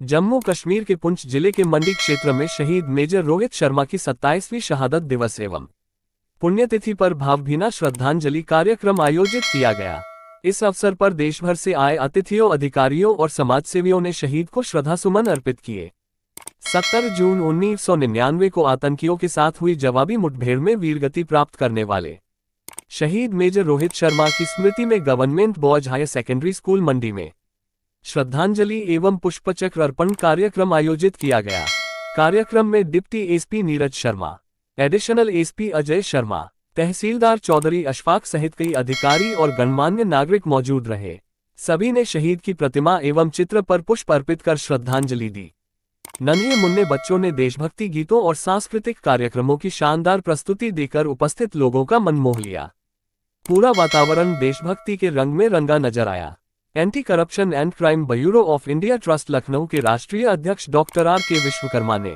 जम्मू कश्मीर के पुंछ जिले के मंडी क्षेत्र में शहीद मेजर रोहित शर्मा की 27वीं शहादत दिवस एवं पुण्यतिथि पर भावभीना श्रद्धांजलि कार्यक्रम आयोजित किया गया। इस अवसर पर देश भर से आए अतिथियों, अधिकारियों और समाजसेवियों ने शहीद को श्रद्धासुमन अर्पित किए। 17 जून 1999 को आतंकियों के साथ हुई जवाबी मुठभेड़ में वीरगति प्राप्त करने वाले शहीद मेजर रोहित शर्मा की स्मृति में government boys higher secondary school Mandi में श्रद्धांजलि एवं पुष्पचक्र अर्पण कार्यक्रम आयोजित किया गया। कार्यक्रम में deputy SP Neeraj Sharma, additional SP Ajay Sharma, तहसीलदार चौधरी अशफाक सहित कई अधिकारी और गणमान्य नागरिक मौजूद रहे। सभी ने शहीद की प्रतिमा एवं चित्र पर पुष्प अर्पित कर श्रद्धांजलि दी। नन्हे मुन्ने बच्चों ने देशभक्ति गीतों और सांस्कृतिक कार्यक्रमों की शानदार प्रस्तुति देकर उपस्थित लोगों का मन मोह लिया। पूरा वातावरण देशभक्ति के रंग में रंगा नजर आया। Anti corruption and crime bureau of India trust Lucknow के राष्ट्रीय अध्यक्ष डॉक्टर आर.के. विश्वकर्मा ने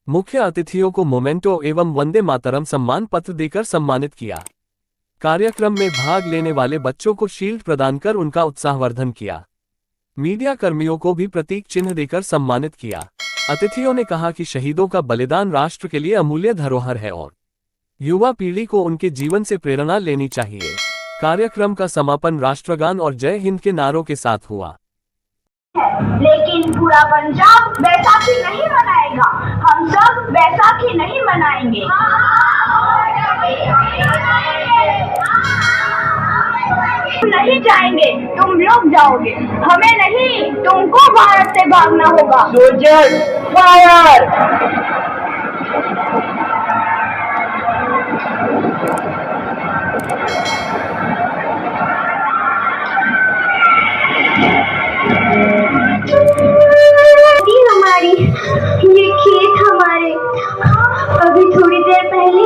मुख्य अतिथियों को मोमेंटो एवं वंदे मातरम सम्मान पत्र देकर सम्मानित किया। कार्यक्रम में भाग लेने वाले बच्चों को शील्ड प्रदान कर उनका उत्साहवर्धन किया। मीडिया कर्मियों को भी प्रतीक चिन्ह देकर सम्मानित किया। अतिथियों ने कहा कि शहीदों का बलिदान राष्ट्र के लिए अमूल्य धरोहर है और युवा पीढ़ी को उनके जीवन से प्रेरणा लेनी चाहिए। कार्यक्रम का समापन राष्ट्रगान और जय हिंद के नारों के साथ हुआ। लेकिन पूरा पंजाब बैसाखी नहीं मनाएगा, हम सब बैसाखी नहीं मनाएंगे। नहीं जाएंगे, तुम लोग जाओगे, हमें नहीं, तुमको भारत से भागना होगा। Soldiers fire! हमारी ये खेत हमारे, अभी थोड़ी देर पहले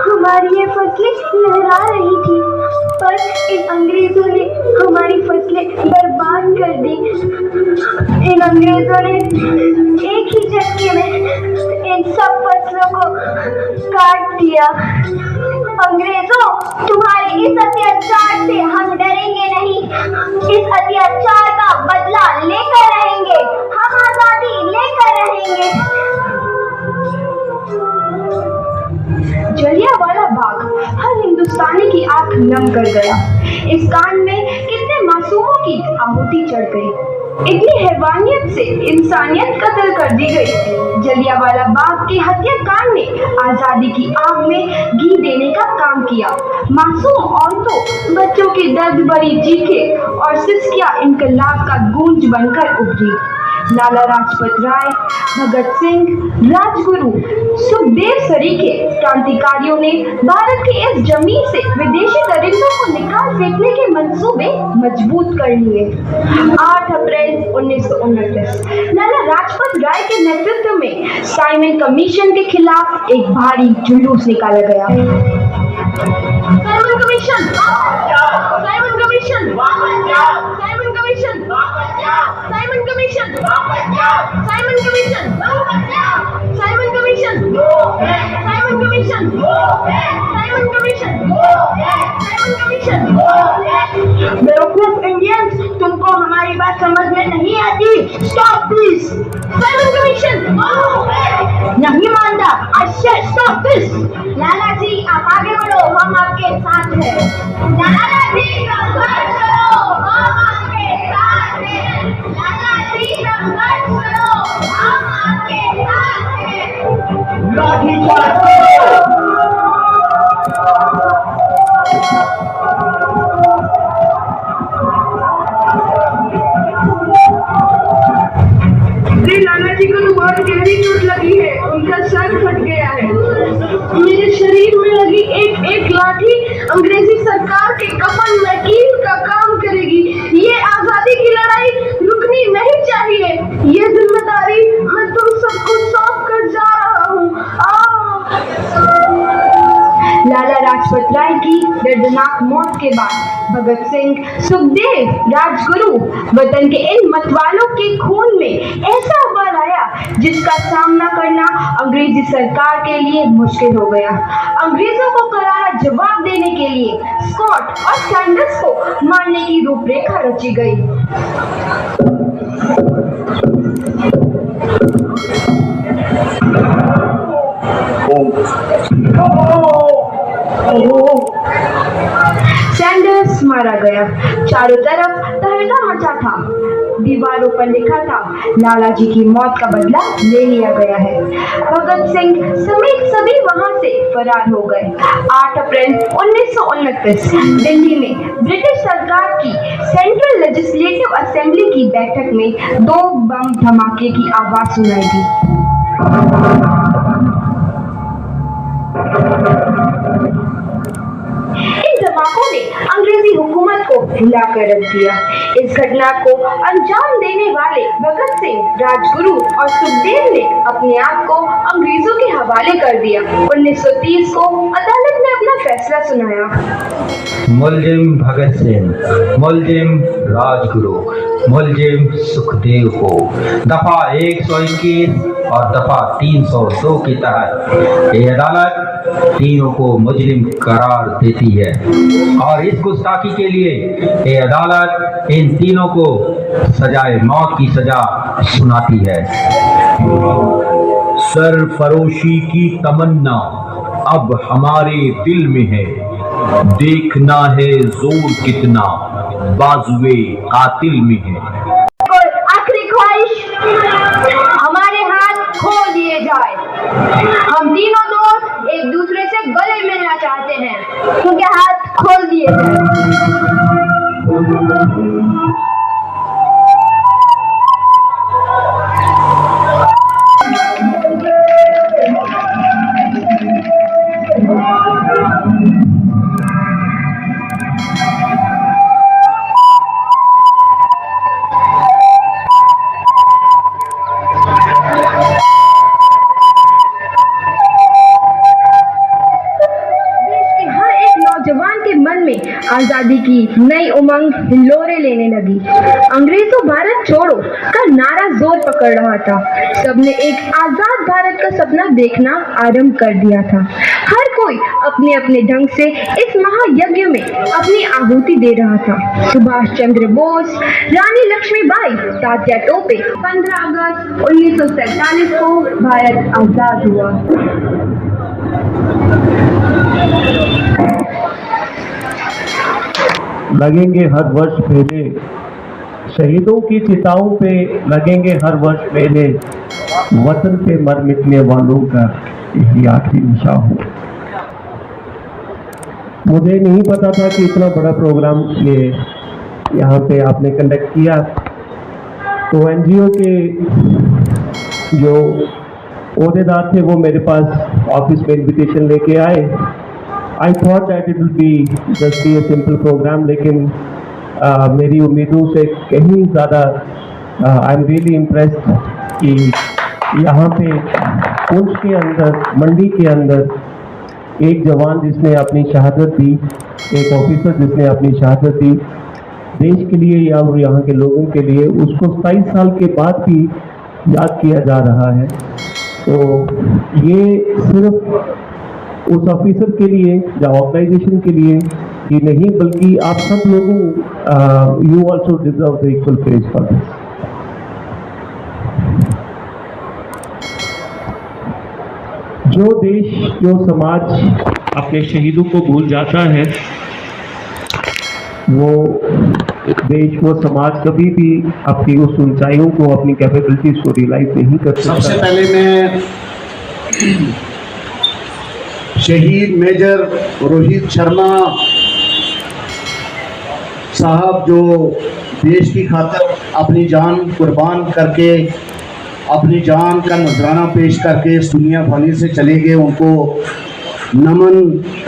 हमारी ये फसलें लहरा रही थी, पर इन अंग्रेजों ने हमारी फसलें बर्बाद कर दी। इन अंग्रेजों ने एक ही झटके में इन सब फसलों को काट दिया। अंग्रेजों, तुम्हारे इस अत्याचार से हम डरेंगे नहीं, इस अत्याचार का बदला लेकर रहेंगे, हम आजादी लेकर रहेंगे। जलियांवाला बाग हर हिंदुस्तानी की आंख नम कर गया। इस कांड में कितने मासूमों की आहुति चढ़ गई, इतनी हैवानियत से इंसानियत कत्ल कर दी गई। जलियांवाला बाग के हत्याकांड ने आजादी की आग में घी देने का काम किया। मासूम औरतों, बच्चों की दर्द भरी चीखें और सिसकियां इनकलाब का गूंज बनकर उभरी। लाला लाजपत राय, भगत सिंह, राजगुरु, सुखदेव सरीखे क्रांतिकारियों ने भारत की इस जमीन से विदेशी दरिंदों को निकाल फेंकने के मंसूबे मजबूत कर लिए। 8 अप्रैल 1929 लाला लाजपत राय के नेतृत्व में साइमन कमीशन के खिलाफ एक भारी जुलूस निकाला गया। Simon commission, Simon commission, Simon commission, Simon commission, Simon commission, Simon commission, Simon commission, Simon commission, Simon commission. बेवकूफ इंडियंस, तुमको हमारी बात समझ में नहीं आती। Stop please. साइमन कमीशन नहीं मानता। I said stop this. Lala ji, आप आगे बढ़ो, हम आपके साथ हैं। लाला जी, संघर्ष करो, हम आपके साथ हैं। लाला जी, संघर्ष करो, हम आपके साथ हैं। लाठी चार्ज करो! लाला जी को तो बहुत गहरी चोट लगी है, उनका सर फट गया है। मेरे शरीर में लगी एक एक लाठी अंग्रेजी सरकार के कफन में कील का काम करेगी। ये आजादी की लड़ाई रुकनी नहीं चाहिए। ये जिम्मेदारी मैं तुम सबको सौंप कर जा रहा हूँ। लाला लाजपत राय की दर्दनाक मौत के बाद भगत सिंह, सुखदेव, राजगुरु वतन के इन मतवालों के खून में ऐसा उबाल आया जिसका सामना करना अंग्रेजी सरकार के लिए मुश्किल हो गया। अंग्रेजों को करारा जवाब देने के लिए स्कॉट और सैंडर्स को मारने की रूपरेखा रची गई। सैंडर्स मारा गया। चारों तरफ तहलका मचा था। दीवारों पर लिखा था, लाला जी की मौत का बदला ले लिया गया है। भगत सिंह समेत सभी वहां से फरार हो गए। 8 अप्रैल 1929 दिल्ली में ब्रिटिश सरकार की सेंट्रल लेजिस्लेटिव असेंबली की बैठक में 2 बम धमाके की आवाज सुनाई दी। धमाकों ने अंग्रेजी हुकूमत को हिला कर रख दिया। इस घटना को अंजाम देने वाले भगत सिंह, राजगुरु और सुखदेव ने अपने आप को अंग्रेजों के हवाले कर दिया। 1930 को अदालत ने अपना फैसला सुनाया। मुलजिम भगत सिंह, मुलजिम राजगुरु, मुलजिम सुखदेव को दफा 121 और दफा 302 के तहत ये अदालत तीनों को मुजरिम करार देती है और इस गुस्ताखी के लिए ये अदालत इन तीनों को सजाए मौत की सजा सुनाती है। सरफरोशी की तमन्ना अब हमारे दिल में है, देखना है जोर कितना बाजुए कातिल में है। और आखिरी ख्वाहिश, हमारे हाथ खोल दिए जाए। हम तीनों दोस्त एक दूसरे से गले मिलना चाहते हैं, क्योंकि हाथ खोल दिए जाए। आजादी की नई उमंग हिलोरे लेने लगी। अंग्रेजों भारत छोड़ो का नारा जोर पकड़ रहा था। सबने एक आजाद भारत का सपना देखना आरंभ कर दिया था। हर कोई अपने अपने ढंग से इस महायज्ञ में अपनी आहुति दे रहा था। सुभाष चंद्र बोस, रानी लक्ष्मीबाई, तात्या टोपे। 15 अगस्त 1947 को भारत आजाद हुआ। लगेंगे हर वर्ष मेले, शहीदों की चिताओं पे लगेंगे हर वर्ष मेले, वतन पे मर मिटने वालों का यही आखिरी निशा हो। मुझे नहीं पता था कि इतना बड़ा प्रोग्राम ये यहाँ पे आपने कंडक्ट किया। तो एनजीओ के जो ओहदेदार थे वो मेरे पास ऑफिस में इनविटेशन लेके आए। I thought that it will be just be a simple program, लेकिन मेरी उम्मीदों से कहीं ज़्यादा आई एम रियली इम्प्रेस्ड कि यहाँ पे पुंछ के अंदर, मंडी के अंदर एक जवान जिसने अपनी शहादत दी, एक ऑफिसर जिसने अपनी शहादत दी देश के लिए या यहाँ के लोगों के लिए, उसको 27 साल के बाद भी याद किया जा रहा है। तो ये सिर्फ उस ऑफिसर के लिए या ऑर्गेनाइजेशन के लिए ही नहीं, बल्कि आप सब लोगों you also deserve the equal praise for this. जो देश, जो समाज अपने शहीदों को भूल जाता है, वो देश, वो समाज कभी भी अपनी उस ऊंचाइयों को, अपनी कैपेबिलिटीज को रियलाइज नहीं कर सकता। सबसे पहले मैं शहीद मेजर रोहित शर्मा साहब जो देश की खातिर अपनी जान कुर्बान करके, अपनी जान का नजराना पेश करके इस दुनिया फानी से चले गए, उनको नमन,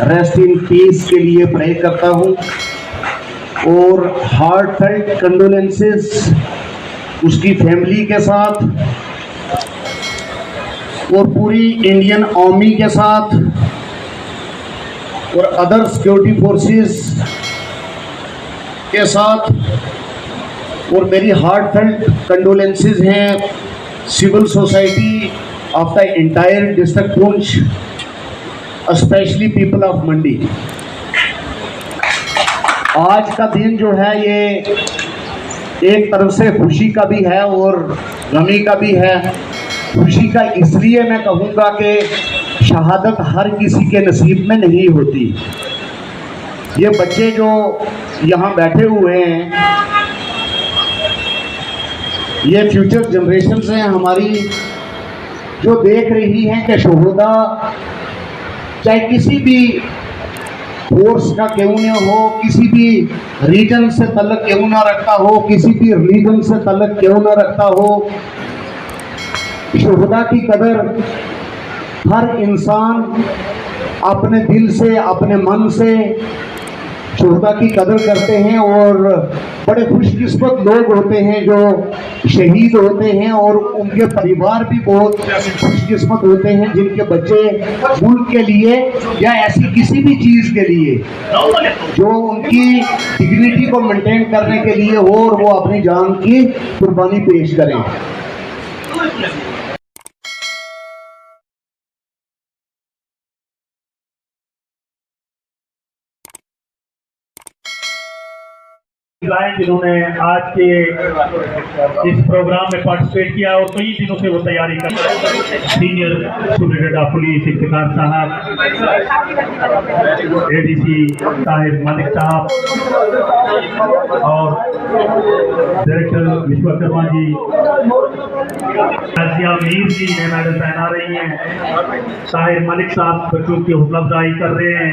रेस्ट इन पीस के लिए प्रे करता हूं और हार्टफेल्ट कंडोलेंसेस उसकी फैमिली के साथ और पूरी इंडियन आर्मी के साथ और अदर सिक्योरिटी फोर्सेस के साथ, और मेरी हार्टफेल्ट कंडोलेंसेस हैं civil society of the entire district Poonch, specially people of Mandi. आज का दिन जो है ये एक तरफ से खुशी का भी है और गमी का भी है। खुशी का इसलिए मैं कहूँगा कि शहादत हर किसी के नसीब में नहीं होती। ये बच्चे जो यहाँ बैठे हुए हैं, ये फ्यूचर जनरेशन्स हैं हमारी, जो देख रही हैं कि शोहदा चाहे किसी भी फोर्स का क्यों न हो, किसी भी रीजन से तल्लुक क्यों ना रखता हो, किसी भी रिलीजन से तल्लुक क्यों ना रखता हो, शोहदा की कदर हर इंसान अपने दिल से, अपने मन से शोहदा की कदर करते हैं। और बड़े खुशकिस्मत लोग होते हैं जो शहीद होते हैं, और उनके परिवार भी बहुत खुशकिस्मत होते हैं जिनके बच्चे मुल्क के लिए या ऐसी किसी भी चीज़ के लिए जो उनकी डिग्निटी को मेंटेन करने के लिए हो, और वो अपनी जान की कुर्बानी पेश करें। जिन्होंने आज के इस प्रोग्राम में पार्टिसिपेट किया और कई दिनों से वो तैयारी कर रहे हैं। Senior superintendent of police Iftikhar साहब, एडीसी ताहिर मलिक साहब और डायरेक्टर विश्वकर्मा जी, आसिया मीर जी नए मेडल पहना रही हैं। ताहिर मलिक साहब बच्चों की हौसला अफजाई कर रहे हैं।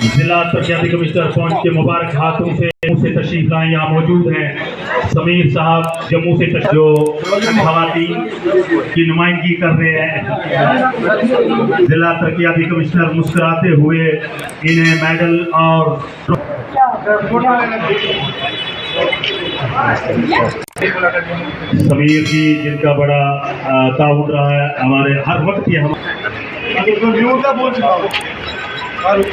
जिला तरक्याती कमिश्नर पहुंच के मुबारक हाथों से तशरीफ लाए यहाँ मौजूद हैं। समीर साहब जम्मू से जो खवातीन की नुमाइंदगी कर रहे हैं। जिला तरक्याती कमिश्नर मुस्कुराते हुए इन्हें मेडल और समीर जी जिनका बड़ा ताउन रहा है हमारे हर वक्त ये हम